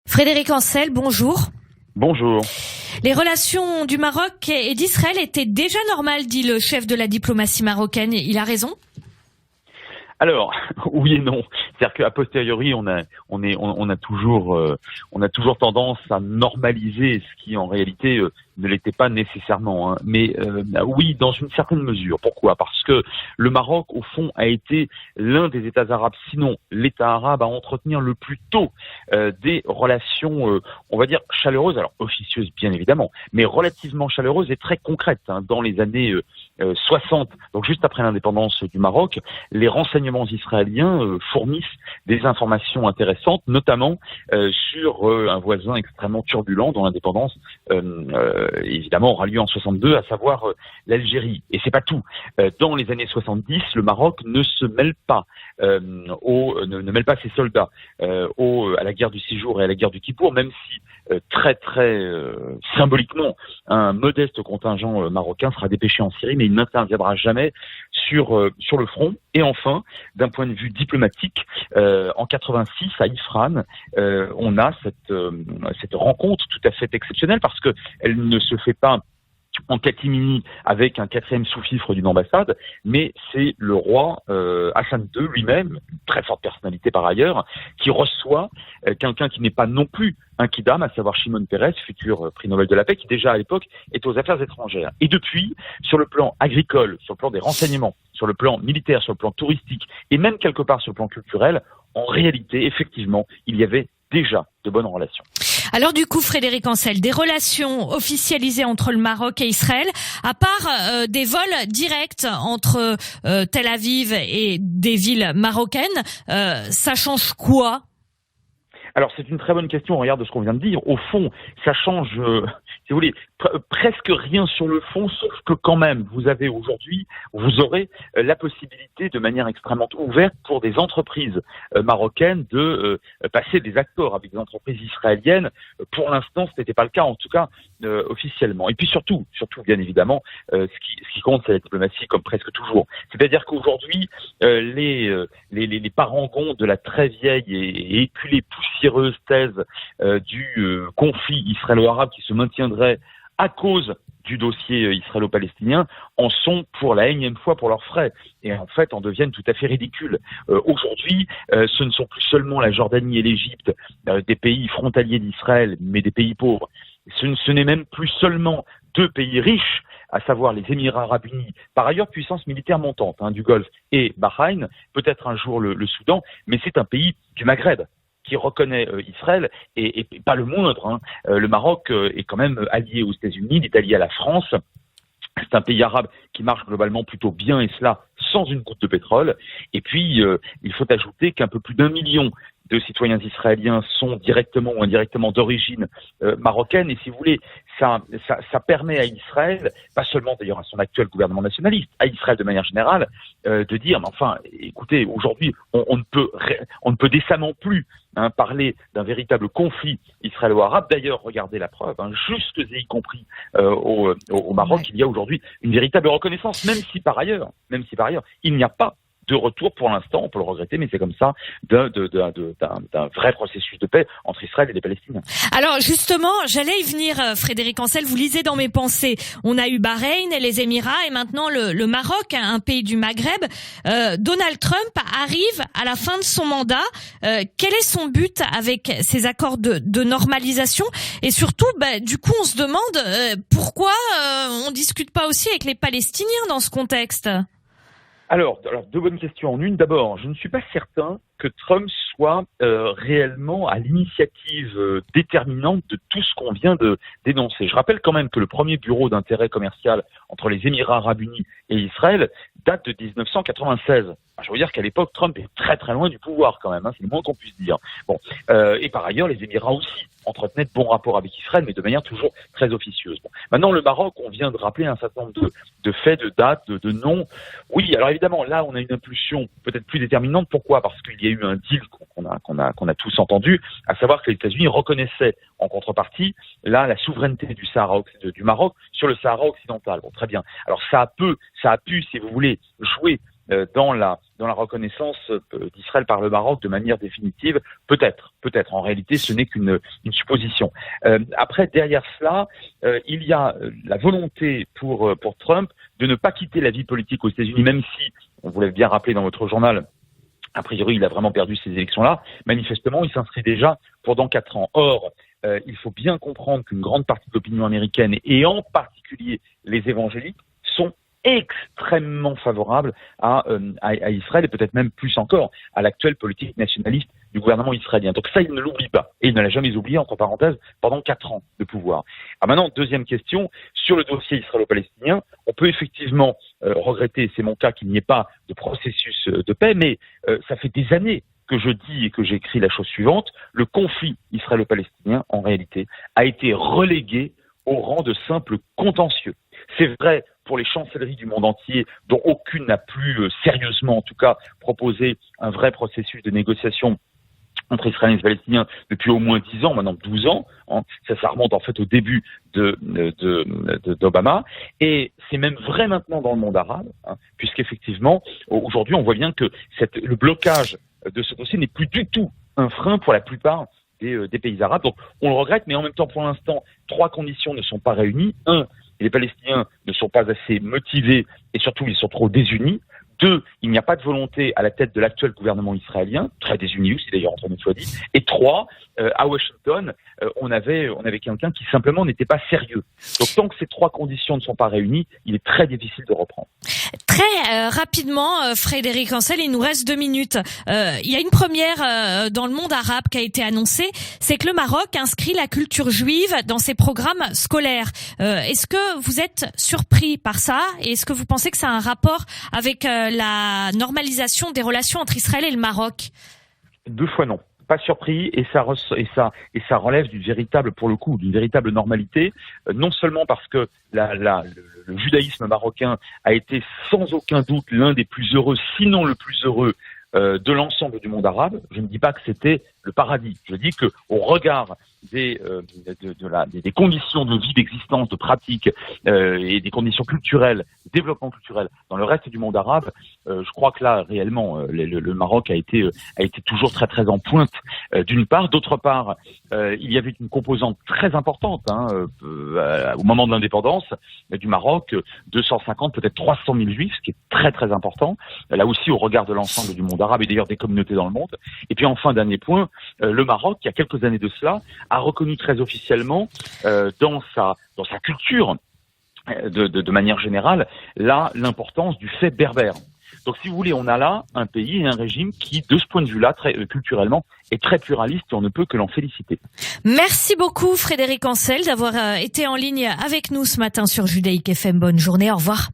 Frédéric Ancel, bonjour. Bonjour. Les relations du Maroc et d'Israël étaient déjà normales, dit le chef de la diplomatie marocaine. Il a raison ? Alors, oui et non. C'est-à-dire qu'à posteriori, on a toujours tendance à normaliser ce qui, en réalité, ne l'était pas nécessairement. Mais oui, dans une certaine mesure. Pourquoi ? Parce que le Maroc, au fond, a été l'un des États arabes, sinon l'État arabe, à entretenir le plus tôt des relations, on va dire, chaleureuses, alors officieuses bien évidemment, mais relativement chaleureuses et très concrètes. Dans les années 60, donc juste après l'indépendance du Maroc, les renseignements israéliens fournissent des informations intéressantes, notamment sur un voisin extrêmement turbulent dont l'indépendance évidemment aura lieu en 62, à savoir l'Algérie. Et c'est pas tout. Dans les années 70, le Maroc ne se mêle pas ne mêle pas ses soldats à la guerre du 6 jours et à la guerre du Kippour, même si très symboliquement un modeste contingent marocain sera dépêché en Syrie, mais il n'interviendra jamais sur le front. Et enfin, d'un point de vue diplomatique, en 86 à Ifrane, on a cette rencontre tout à fait exceptionnelle parce que elle ne se fait pas en catimini avec un quatrième sous-fifre d'une ambassade, mais c'est le roi Hassan II lui-même, une très forte personnalité par ailleurs, qui reçoit quelqu'un qui n'est pas non plus un kidam, à savoir Shimon Peres, futur prix Nobel de la paix, qui déjà à l'époque est aux affaires étrangères. Et depuis, sur le plan agricole, sur le plan des renseignements, sur le plan militaire, sur le plan touristique, et même quelque part sur le plan culturel, en réalité, effectivement, il y avait déjà de bonnes relations. Alors du coup, Frédéric Ancel, des relations officialisées entre le Maroc et Israël, à part des vols directs entre Tel Aviv et des villes marocaines, ça change quoi ? Alors c'est une très bonne question au regard de ce qu'on vient de dire. Au fond, ça change, si vous voulez, presque rien sur le fond, sauf que quand même, vous aurez la possibilité de manière extrêmement ouverte pour des entreprises marocaines de passer des accords avec des entreprises israéliennes. Pour l'instant, ce n'était pas le cas, en tout cas officiellement. Et puis surtout, bien évidemment, ce qui compte, c'est la diplomatie, comme presque toujours. C'est-à-dire qu'aujourd'hui, les parangons de la très vieille et éculée poussiéreuse thèse du conflit israélo-arabe qui se maintiendrait à cause du dossier israélo-palestinien en sont pour la énième fois pour leurs frais et en fait en deviennent tout à fait ridicules. Aujourd'hui, ce ne sont plus seulement la Jordanie et l'Égypte, des pays frontaliers d'Israël, mais des pays pauvres. Ce n'est même plus seulement deux pays riches, à savoir les Émirats arabes unis, par ailleurs puissance militaire montante du Golfe, et Bahreïn, peut-être un jour le Soudan, mais c'est un pays du Maghreb qui reconnaît Israël, et pas le moindre. Le Maroc est quand même allié aux États-Unis, il est allié à la France. C'est un pays arabe qui marche globalement plutôt bien, et cela sans une goutte de pétrole. Et puis, il faut ajouter qu'un peu plus d'1 million de citoyens israéliens sont directement ou indirectement d'origine marocaine. Et si vous voulez, ça permet à Israël, pas seulement d'ailleurs à son actuel gouvernement nationaliste, à Israël de manière générale, de dire, mais enfin, écoutez, aujourd'hui, on ne peut décemment plus parler d'un véritable conflit israélo-arabe. D'ailleurs, regardez la preuve, jusque et y compris au Maroc, il y a aujourd'hui une véritable reconnaissance, même si par ailleurs, il n'y a pas de retour pour l'instant, on peut le regretter, mais c'est comme ça, d'un vrai processus de paix entre Israël et les Palestiniens. Alors justement, j'allais y venir, Frédéric Ancel, vous lisez dans mes pensées. On a eu Bahreïn et les Émirats et maintenant le Maroc, un pays du Maghreb. Donald Trump arrive à la fin de son mandat. Quel est son but avec ces accords de normalisation ? Et surtout, du coup, on se demande pourquoi on discute pas aussi avec les Palestiniens dans ce contexte ? Alors, deux bonnes questions en une. D'abord, je ne suis pas certain que Trump soit réellement à l'initiative déterminante de tout ce qu'on vient de dénoncer. Je rappelle quand même que le premier bureau d'intérêt commercial entre les Émirats arabes unis et Israël date de 1996. Je veux dire qu'à l'époque, Trump est très très loin du pouvoir quand même, c'est le moins qu'on puisse dire. Bon, et par ailleurs, les Émirats aussi entretenaient de bons rapports avec Israël, mais de manière toujours très officieuse. Bon. Maintenant, le Maroc, on vient de rappeler un certain nombre de faits, de dates, de noms. Oui, alors évidemment, là, on a une impulsion peut-être plus déterminante. Pourquoi ? Parce qu'il y a eu un deal qu'on a tous entendu, à savoir que les États-Unis reconnaissaient en contrepartie la souveraineté du Maroc sur le Sahara occidental. Bon, très bien. Alors ça a pu, si vous voulez, jouer dans la reconnaissance d'Israël par le Maroc de manière définitive. Peut-être. En réalité, ce n'est qu'une supposition. Après, derrière cela, il y a la volonté pour Trump de ne pas quitter la vie politique aux États-Unis, même si, on vous l'avez bien rappelé dans votre journal, a priori, il a vraiment perdu ces élections-là. Manifestement, il s'inscrit déjà pour dans 4 ans. Or, il faut bien comprendre qu'une grande partie de l'opinion américaine, et en particulier les évangéliques, sont extrêmement favorables à Israël et peut-être même plus encore à l'actuelle politique nationaliste du gouvernement israélien. Donc ça, il ne l'oublie pas. Et il ne l'a jamais oublié, entre parenthèses, pendant 4 ans de pouvoir. Alors maintenant, deuxième question, sur le dossier israélo-palestinien, on peut effectivement regretter, et c'est mon cas, qu'il n'y ait pas de processus de paix, mais ça fait des années que je dis et que j'écris la chose suivante: le conflit israélo-palestinien, en réalité, a été relégué au rang de simple contentieux. C'est vrai pour les chancelleries du monde entier, dont aucune n'a plus sérieusement, en tout cas, proposé un vrai processus de négociation entre Israéliens et Palestiniens depuis au moins 10 ans, maintenant 12 ans. Hein. Ça remonte en fait au début d'Obama. Et c'est même vrai maintenant dans le monde arabe, hein, puisqu'effectivement, aujourd'hui, on voit bien que le blocage de ce dossier n'est plus du tout un frein pour la plupart des pays arabes. Donc on le regrette, mais en même temps, pour l'instant, 3 conditions ne sont pas réunies. 1, les Palestiniens ne sont pas assez motivés et surtout ils sont trop désunis. 2, il n'y a pas de volonté à la tête de l'actuel gouvernement israélien, très désuni aussi d'ailleurs entre nous soit dit. Et 3, à Washington, on avait quelqu'un qui simplement n'était pas sérieux. Donc tant que ces 3 conditions ne sont pas réunies, il est très difficile de reprendre. Très rapidement, Frédéric Ancel, il nous reste 2 minutes. Il y a une première dans le monde arabe qui a été annoncée, c'est que le Maroc inscrit la culture juive dans ses programmes scolaires. Est-ce que vous êtes surpris par ça et est-ce que vous pensez que ça a un rapport avec la normalisation des relations entre Israël et le Maroc? 2 fois non. Pas surpris, et ça relève d'une véritable normalité, non seulement parce que le judaïsme marocain a été sans aucun doute l'un des plus heureux, sinon le plus heureux de l'ensemble du monde arabe. Je ne dis pas que c'était le paradis. Je dis que au regard des conditions de vie, d'existence, de pratique et des conditions culturelles, développement culturel dans le reste du monde arabe, je crois que là réellement le Maroc a été toujours très très en pointe d'une part. D'autre part, il y avait une composante très importante au moment de l'indépendance du Maroc, 250 peut-être 300 000 juifs, ce qui est très très important. Là aussi au regard de l'ensemble du monde arabe et d'ailleurs des communautés dans le monde. Et puis enfin, dernier point, le Maroc, il y a quelques années de cela, a reconnu très officiellement dans sa culture, de manière générale, l'importance du fait berbère. Donc si vous voulez, on a là un pays et un régime qui, de ce point de vue-là, culturellement, est très pluraliste et on ne peut que l'en féliciter. Merci beaucoup Frédéric Ancel d'avoir été en ligne avec nous ce matin sur Judaïque FM. Bonne journée, au revoir.